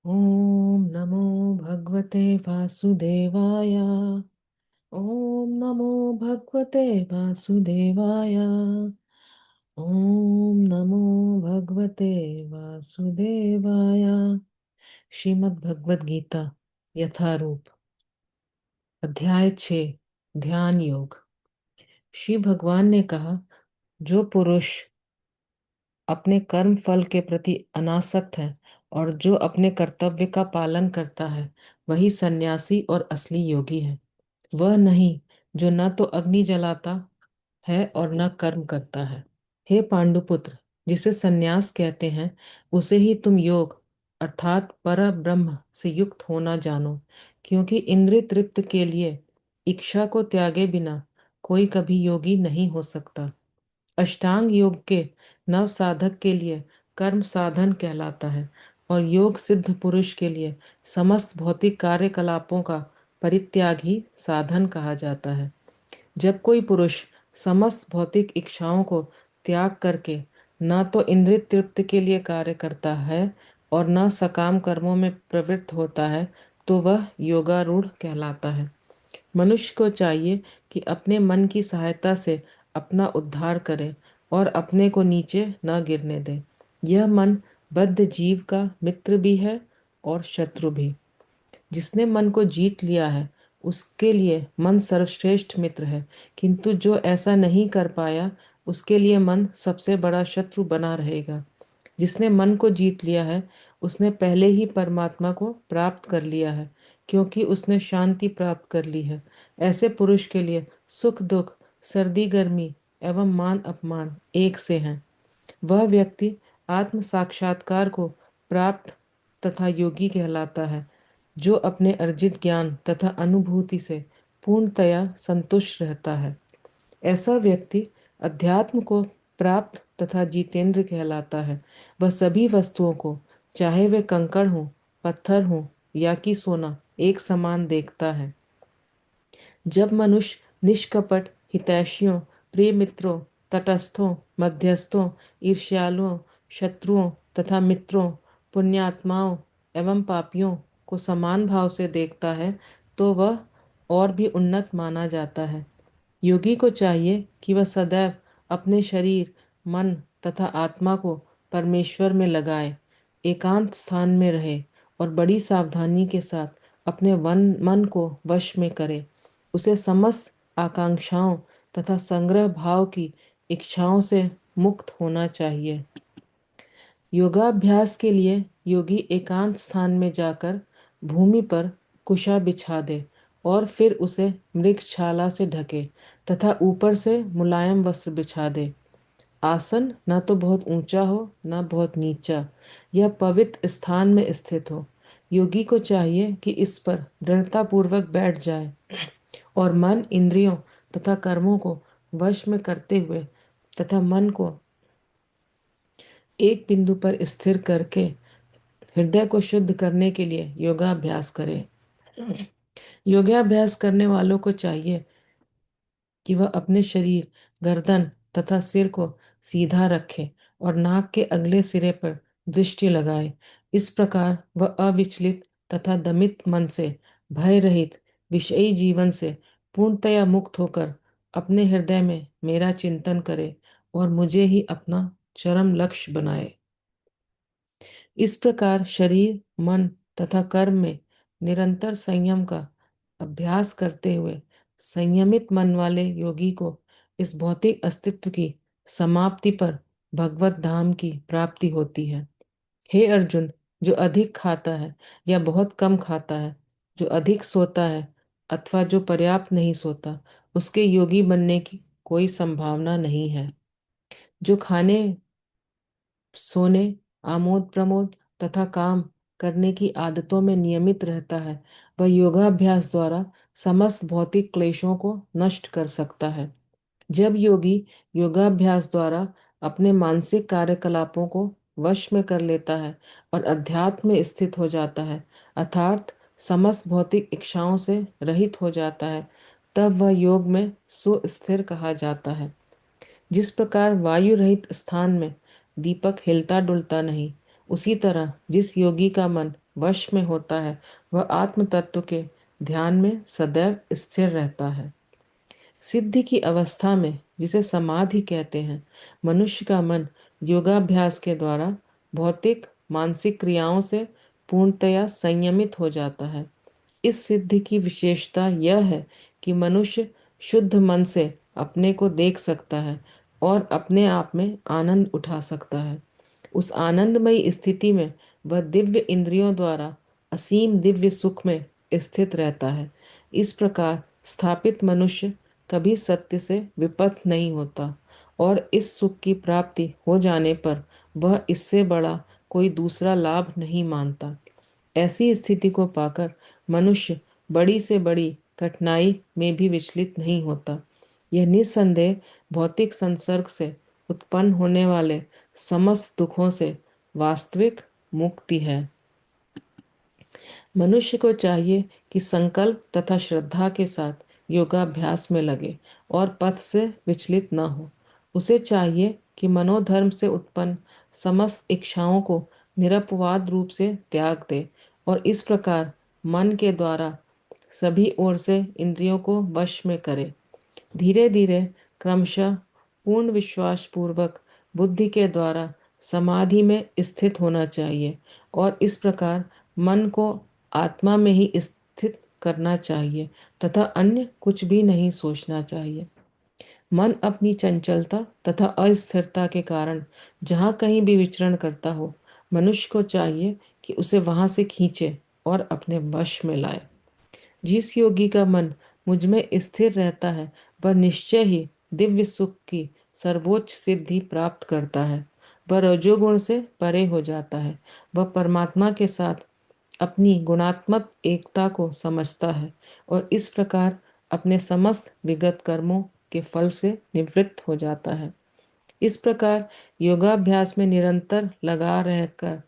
ओम नमो भगवते वासुदेवाय। ओम नमो भगवते वासुदेवाय। ओम नमो भगवते वासुदेवाय। श्रीमद् भगवद गीता यथारूप, अध्याय 6, ध्यान योग। श्री भगवान ने कहा, जो पुरुष अपने कर्म फल के प्रति अनासक्त है और जो अपने कर्तव्य का पालन करता है, वही सन्यासी और असली योगी है। वह नहीं जो न तो अग्नि जलाता है और न कर्म करता है। हे पांडुपुत्र, जिसे सन्यास कहते हैं, उसे ही तुम योग अर्थात पर ब्रह्म से युक्त होना जानो, क्योंकि इंद्रिय तृप्त के लिए इच्छा को त्यागे बिना कोई कभी योगी नहीं हो सकता। अष्टांग योग के नव साधक के लिए कर्म साधन कहलाता है और योग सिद्ध पुरुष के लिए समस्त भौतिक कार्यकलापों का परित्याग ही साधन कहा जाता है। जब कोई पुरुष समस्त भौतिक इच्छाओं को त्याग करके न तो इंद्रिय तृप्ति के लिए कार्य करता है और न सकाम कर्मों में प्रवृत्त होता है, तो वह योगारूढ़ कहलाता है। मनुष्य को चाहिए कि अपने मन की सहायता से अपना उद्धार करे और अपने को नीचे न गिरने दे। यह मन बद्ध जीव का मित्र भी है और शत्रु भी। जिसने मन को जीत लिया है, उसके लिए मन सर्वश्रेष्ठ मित्र है, किंतु जो ऐसा नहीं कर पाया, उसके लिए मन सबसे बड़ा शत्रु बना रहेगा। जिसने मन को जीत लिया है, उसने पहले ही परमात्मा को प्राप्त कर लिया है, क्योंकि उसने शांति प्राप्त कर ली है। ऐसे पुरुष के लिए सुख दुख, सर्दी गर्मी एवं मान अपमान एक से हैं। वह व्यक्ति आत्म साक्षात्कार को प्राप्त तथा योगी कहलाता है, जो अपने अर्जित ज्ञान तथा अनुभूति से पूर्णतया संतुष्ट रहता है। ऐसा व्यक्ति अध्यात्म को प्राप्त तथा जितेंद्र कहलाता है। वह सभी वस्तुओं को, चाहे वे कंकड़ हों, पत्थर हों या कि सोना, एक समान देखता है। जब मनुष्य निष्कपट हितैषियों, प्रिय मित्रों, तटस्थों, मध्यस्थों, ईर्ष्यालुओं, शत्रुओं तथा मित्रों, पुण्यात्माओं एवं पापियों को समान भाव से देखता है, तो वह और भी उन्नत माना जाता है। योगी को चाहिए कि वह सदैव अपने शरीर, मन तथा आत्मा को परमेश्वर में लगाए, एकांत स्थान में रहे और बड़ी सावधानी के साथ अपने मन को वश में करे। उसे समस्त आकांक्षाओं तथा संग्रह भाव की इच्छाओं से मुक्त होना चाहिए। योगाभ्यास के लिए योगी एकांत स्थान में जाकर भूमि पर कुशा बिछा दे और फिर उसे मृगछाला से ढके तथा ऊपर से मुलायम वस्त्र बिछा दे। आसन न तो बहुत ऊंचा हो न बहुत नीचा, यह पवित्र स्थान में स्थित हो। योगी को चाहिए कि इस पर दृढ़तापूर्वक बैठ जाए और मन, इंद्रियों तथा कर्मों को वश में करते हुए तथा मन को एक बिंदु पर स्थिर करके हृदय को शुद्ध करने के लिए योगाभ्यास करें। योगाभ्यास करने वालों को चाहिए कि वह अपने शरीर, गर्दन तथा सिर को सीधा रखे और नाक के अगले सिरे पर दृष्टि लगाए। इस प्रकार वह अविचलित तथा दमित मन से, भय रहित विषयी जीवन से पूर्णतया मुक्त होकर अपने हृदय में मेरा चिंतन करे और मुझे ही अपना चरम लक्ष्य बनाए। इस प्रकार शरीर, मन तथा कर्म में निरंतर संयम का अभ्यास करते हुए संयमित मन वाले योगी को इस भौतिक अस्तित्व की समाप्ति पर भगवत धाम की प्राप्ति होती है। हे अर्जुन, जो अधिक खाता है या बहुत कम खाता है, जो अधिक सोता है अथवा जो पर्याप्त नहीं सोता, उसके योगी बनने की कोई संभावना नहीं है। जो खाने, सोने, आमोद प्रमोद तथा काम करने की आदतों में नियमित रहता है, वह योगाभ्यास द्वारा समस्त भौतिक क्लेशों को नष्ट कर सकता है। जब योगी योगाभ्यास द्वारा अपने मानसिक कार्यकलापों को वश में कर लेता है और अध्यात्म में स्थित हो जाता है, अर्थात समस्त भौतिक इच्छाओं से रहित हो जाता है, तब वह योग में सुस्थिर कहा जाता है। जिस प्रकार वायु रहित स्थान में दीपक हिलता डुलता नहीं, उसी तरह जिस योगी का मन वश में होता है वह आत्म तत्व के ध्यान में सदैव स्थिर रहता है। सिद्धि की अवस्था में, जिसे समाधि कहते हैं, मनुष्य का मन योगाभ्यास के द्वारा भौतिक मानसिक क्रियाओं से पूर्णतया संयमित हो जाता है। इस सिद्धि की विशेषता यह है कि मनुष्य शुद्ध मन से अपने को देख सकता है और अपने आप में आनंद उठा सकता है। उस आनंदमयी स्थिति में वह दिव्य इंद्रियों द्वारा असीम दिव्य सुख में स्थित रहता है। इस प्रकार स्थापित मनुष्य कभी सत्य से विपथ नहीं होता और इस सुख की प्राप्ति हो जाने पर वह इससे बड़ा कोई दूसरा लाभ नहीं मानता। ऐसी स्थिति को पाकर मनुष्य बड़ी से बड़ी कठिनाई में भी विचलित नहीं होता। यह निस्संदेह भौतिक संसर्ग से उत्पन्न होने वाले समस्त दुखों से वास्तविक मुक्ति है। मनुष्य को चाहिए कि संकल्प तथा श्रद्धा के साथ योगाभ्यास में लगे और पथ से विचलित न हो। उसे चाहिए कि मनोधर्म से उत्पन्न समस्त इच्छाओं को निरपवाद रूप से त्याग दे और इस प्रकार मन के द्वारा सभी ओर से इंद्रियों को वश में करे। धीरे धीरे क्रमशः पूर्ण विश्वास पूर्वक बुद्धि के द्वारा समाधि में स्थित होना चाहिए और इस प्रकार मन को आत्मा में ही स्थित करना चाहिए तथा अन्य कुछ भी नहीं सोचना चाहिए। मन अपनी चंचलता तथा अस्थिरता के कारण जहाँ कहीं भी विचरण करता हो, मनुष्य को चाहिए कि उसे वहां से खींचे और अपने वश में लाए। जिस योगी का मन मुझ में स्थिर रहता है वह निश्चय ही दिव्य सुख की सर्वोच्च सिद्धि प्राप्त करता है। वह रजोगुण से परे हो जाता है। वह परमात्मा के साथ अपनी गुणात्मक एकता को समझता है और इस प्रकार अपने समस्त विगत कर्मों के फल से निवृत्त हो जाता है। इस प्रकार योगाभ्यास में निरंतर लगा रहकर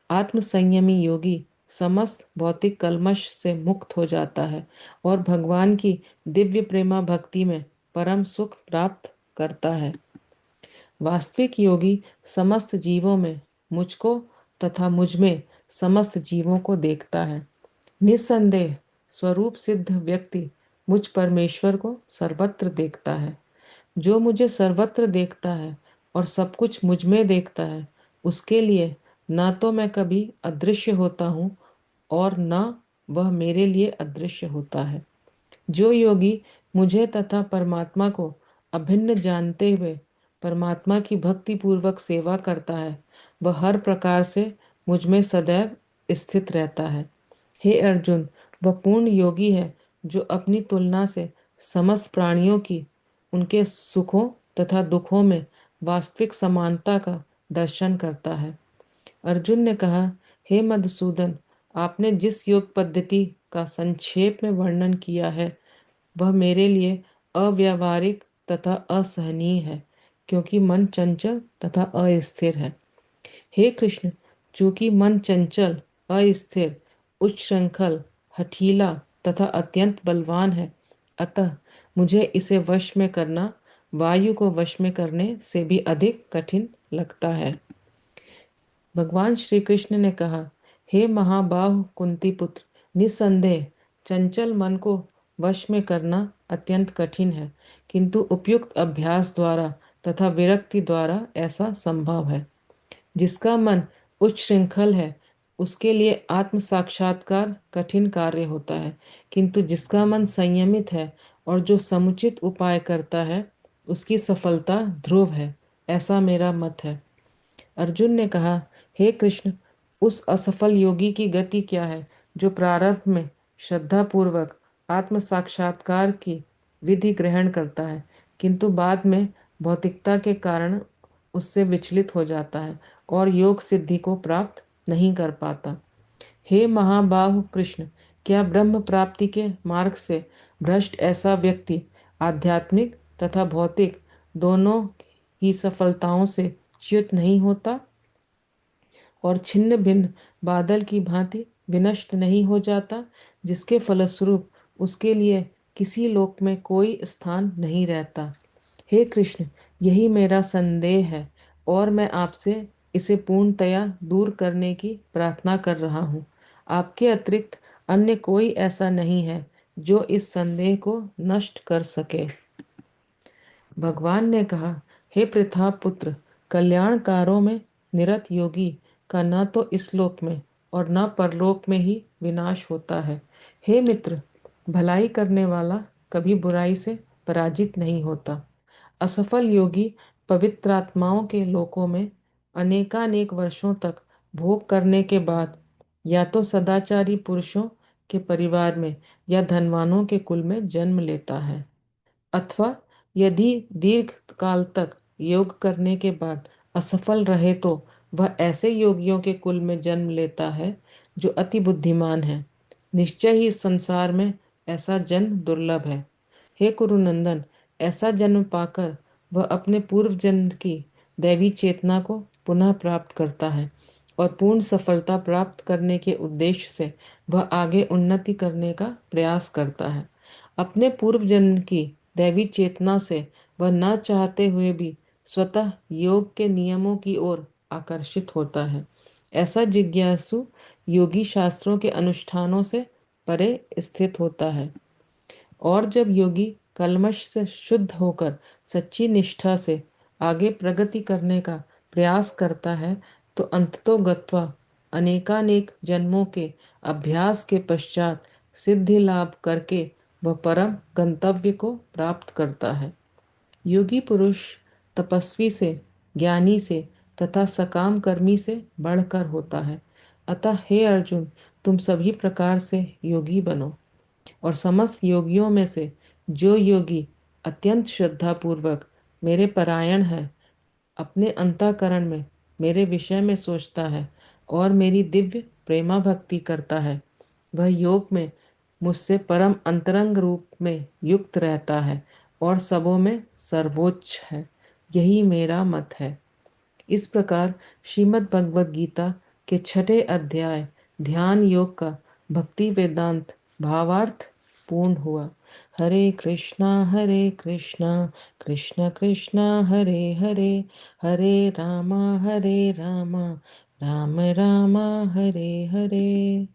आत्मसंयमी योगी समस्त भौतिक कल्मश से मुक्त हो जाता है और भगवान की दिव्य प्रेमा भक्ति में परम सुख प्राप्त करता है। वास्तविक योगी समस्त जीवों में मुझको तथा मुझ में समस्त जीवों को देखता है। निस्संदेह स्वरूप सिद्ध व्यक्ति मुझ परमेश्वर को सर्वत्र देखता है। जो मुझे सर्वत्र देखता है और सब कुछ मुझ में देखता है, उसके लिए न तो मैं कभी अदृश्य होता हूँ और न वह मेरे लिए अदृश्य होता है। जो योगी मुझे तथा परमात्मा को अभिन्न जानते हुए परमात्मा की भक्ति पूर्वक सेवा करता है, वह हर प्रकार से मुझ में सदैव स्थित रहता है। हे अर्जुन, वह पूर्ण योगी है जो अपनी तुलना से समस्त प्राणियों की उनके सुखों तथा दुखों में वास्तविक समानता का दर्शन करता है। अर्जुन ने कहा, हे मधुसूदन, आपने जिस योग पद्धति का संक्षेप में वर्णन किया है वह मेरे लिए अव्यावहारिक तथा असहनीय है, क्योंकि मन चंचल तथा अस्थिर है। हे कृष्ण, चूंकि मन चंचल, अस्थिर, उच्छृंखल, हठीला तथा अत्यंत बलवान है, अतः मुझे इसे वश में करना वायु को वश में करने से भी अधिक कठिन लगता है। भगवान श्री कृष्ण ने कहा, हे महाबाहु कुंती पुत्र, निस्संदेह चंचल मन को वश में करना अत्यंत कठिन है, किंतु उपयुक्त अभ्यास द्वारा तथा विरक्ति द्वारा ऐसा संभव है। जिसका मन उच्छृंखल है उसके लिए आत्म साक्षात्कार कठिन कार्य होता है, किंतु जिसका मन संयमित है और जो समुचित उपाय करता है उसकी सफलता ध्रुव है, ऐसा मेरा मत है। अर्जुन ने कहा, हे कृष्ण, उस असफल योगी की गति क्या है जो प्रारंभ में श्रद्धा पूर्वक आत्म साक्षात्कार की विधि ग्रहण करता है, किंतु बाद में भौतिकता के कारण उससे विचलित हो जाता है और योग सिद्धि को प्राप्त नहीं कर पाता। हे महाबाहु कृष्ण, क्या ब्रह्म प्राप्ति के मार्ग से भ्रष्ट ऐसा व्यक्ति आध्यात्मिक तथा भौतिक दोनों ही सफलताओं से च्युत नहीं होता और छिन्न भिन्न बादल की भांति विनष्ट नहीं हो जाता, जिसके फलस्वरूप उसके लिए किसी लोक में कोई स्थान नहीं रहता। हे कृष्ण, यही मेरा संदेह है और मैं आपसे इसे पूर्णतया दूर करने की प्रार्थना कर रहा हूँ। आपके अतिरिक्त अन्य कोई ऐसा नहीं है जो इस संदेह को नष्ट कर सके। भगवान ने कहा, हे पृथा पुत्र, कल्याणकारों में निरत योगी का न तो इस लोक में और न परलोक में ही विनाश होता है। हे मित्र, भलाई करने वाला कभी बुराई से पराजित नहीं होता। असफल योगी पवित्रात्माओं के लोकों में अनेकानेक वर्षों तक भोग करने के बाद या तो सदाचारी पुरुषों के परिवार में या धनवानों के कुल में जन्म लेता है, अथवा यदि दीर्घ काल तक योग करने के बाद असफल रहे तो वह ऐसे योगियों के कुल में जन्म लेता है जो अति बुद्धिमान है। निश्चय ही इस संसार में ऐसा जन्म दुर्लभ है। हे कुरुनंदन, ऐसा जन्म पाकर वह अपने पूर्व जन्म की दैवी चेतना को पुनः प्राप्त करता है और पूर्ण सफलता प्राप्त करने के उद्देश्य से वह आगे उन्नति करने का प्रयास करता है। अपने पूर्व जन्म की दैवी चेतना से वह न चाहते हुए भी स्वतः योग के नियमों की ओर आकर्षित होता है। ऐसा जिज्ञासु योगी शास्त्रों के अनुष्ठानों से परे स्थित होता है, और जब योगी कल्मश से शुद्ध होकर सच्ची निष्ठा से आगे प्रगति करने का प्रयास करता है तो अंततो गत्वा अनेकानेक जन्मों के अभ्यास के पश्चात सिद्धि लाभ करके वह परम गंतव्य को प्राप्त करता है। योगी पुरुष तपस्वी से, ज्ञानी से तथा सकाम कर्मी से बढ़कर होता है। अतः हे अर्जुन, तुम सभी प्रकार से योगी बनो, और समस्त योगियों में से जो योगी अत्यंत श्रद्धापूर्वक मेरे परायण है, अपने अंतःकरण में मेरे विषय में सोचता है और मेरी दिव्य प्रेमा भक्ति करता है, वह योग में मुझसे परम अंतरंग रूप में युक्त रहता है और सबों में सर्वोच्च है। यही मेरा मत है। इस प्रकार श्रीमद् भगवद गीता के छठे अध्याय ध्यान योग का भक्ति वेदांत भावार्थ पूर्ण हुआ। हरे कृष्णा कृष्ण कृष्णा हरे हरे, हरे रामा राम राम हरे हरे।